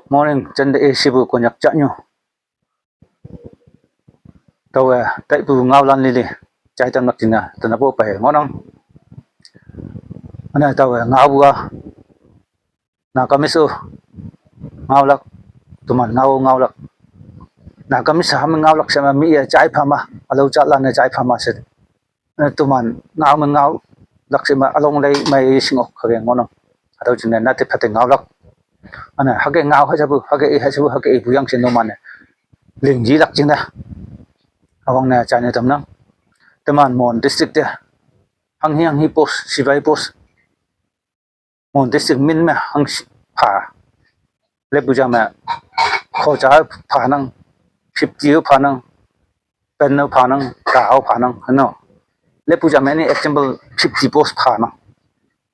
Morning, chân để sibu ko nyak cha nyo. Tàu tại bu ngao lan li li. Chai tam nak tina, tana po pa ngonang. Ana tàu ngao bu na kamisu ngao lak tuman ngao lak. Na kamis ham ngao lak sama mi chai phama, alo cha lan chai phama se. Tuman ngao lak sama along lay mai singok khare ngonang. Atau jina na te phate ngao lak. Ana hage ngao ha jabu hage bu yang sin no man. Ling ji lak jina. Awang na chane tam nang teman mon district te hang hi post sibai post mon district min me hang pha le buja ma kho cha pha nang 50 pha nang pen no pha nang ka pha nang no le buja me ni example 50 post pha nang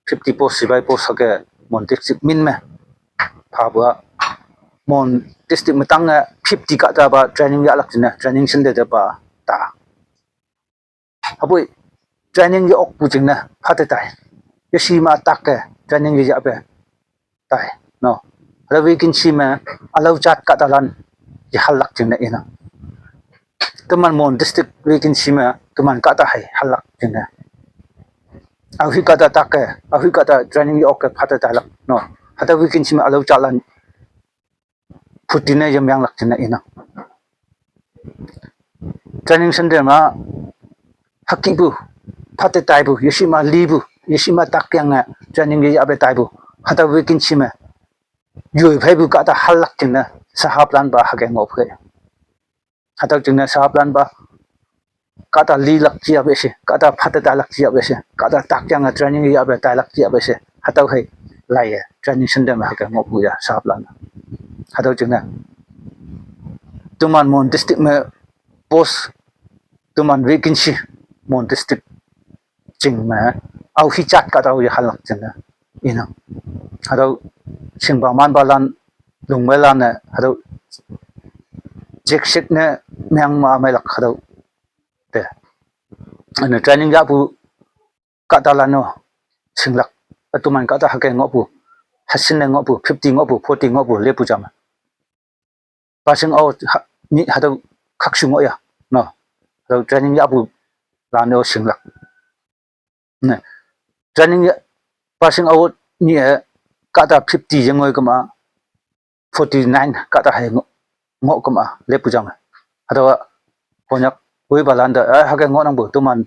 50 post sibai post hake mon district min me pha ba mon district metang 50 ka ta ba training ya lak jina training sin de ba ta Habui training yo ok puting na phate tai yo si ma tak ke training ya be tai no la we kin si ma alo chat ka talan ya halak jing na ina teman mon district we kin si ma teman ka ta hai halak jing na au hi ka ta tak ke au hi ka ta training yo ok phate tai lak no hata we kin si ma alo chalan putina yam yang lak jing na ina training center ma hakibu phate tai bu yeshima libu yeshima takyang training ge abe tai bu hata wekin chima yoi phai bu ka ta halak tingna sahab lan ba hage ngop ge hata tingna sahab lan ba ka ta li lak chi abe se ka ta phate ta lak chi abe se ka ta takyang training ge abe tai lak chi abe se hata hai lai training center ma hage ngop bu ya sahab lan hata tingna tuman mon district me post tuman vacancy mon district ching ma au hi chat ka tau ya halak chana ina hado singba man balan lungwe lan na hado chek sik ne myang ma mai lak hado te ana training ya bu ka ta lan no singlak atuman ka ta ha ke ngopu hasin ne ngopu 50 ngopu 40 ngopu le pu jam passing out ni hado khaksu ngo ya no hado training ya bu lan no singlak ne training passing out ni kata 50 jengoi kama 49 kata hai ngo kama le pujang adawa konyak oi balanda haga ngo nang bu tuman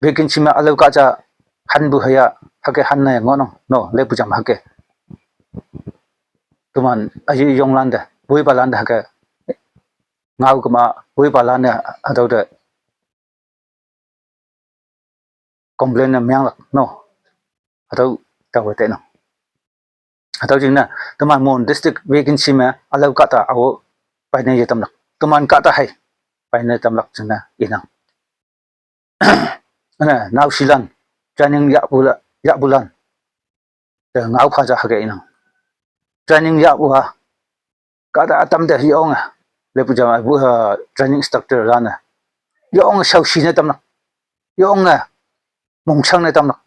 vacancy ma alo ka cha han bu haya hage han na ngo nang no le pujang hage tuman ayi yonglanda oi balanda hage ngau kama oi balanda adaw de complain na myang lak no atau tahu te no atau jing na teman mon district vacancy ma alau kata awo pai na yetam lak teman kata hai pai na tam lak jing na ina ana nau silan training ya bulan te ngau kha ja hage ina training ya bu ha kata atam de yong le pu jama bu training instructor lana yong sau si na tam lak yong mong chang na tam lak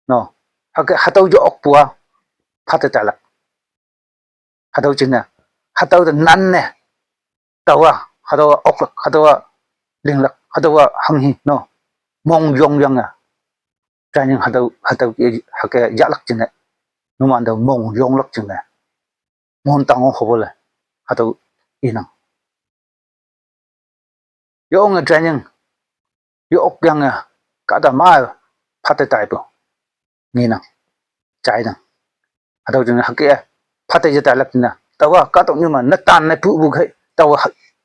no hage hatau jo ok puwa phate ta lak hatau china hatau da nan ne tawa hatau ok lak hatau ling lak hatau hang hi no mong yong yang training hatau hake ya lak china no man da mong yong lak china mon tang ho bole hatau ina yong training yo ok yang ka da ma phate tai bo ni na chai na atau jeng hake phate je ta lak na tawa ka to ni ma na tan na pu bu khai tawa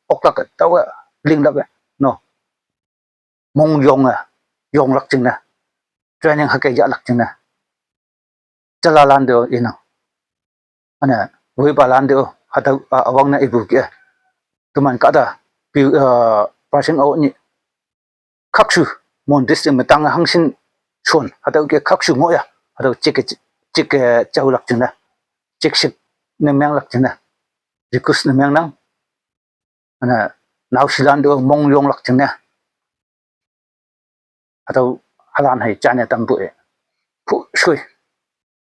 ok lak tawa ling lak no mong yong lak ching na training hake ya lak ching na chala lan do ina ana wi ba lan do hatau awang na ibu ke tuman ka da pi passing out ni khaksu mon district metang hangsin chon hatau ke khaksu ngo ya hatau chik chau lak ching na chik sik ne myang lak ching na rikus ne myang nang ana nau silan do mong yong lak ching na atau halan hai chane tam bu phu shui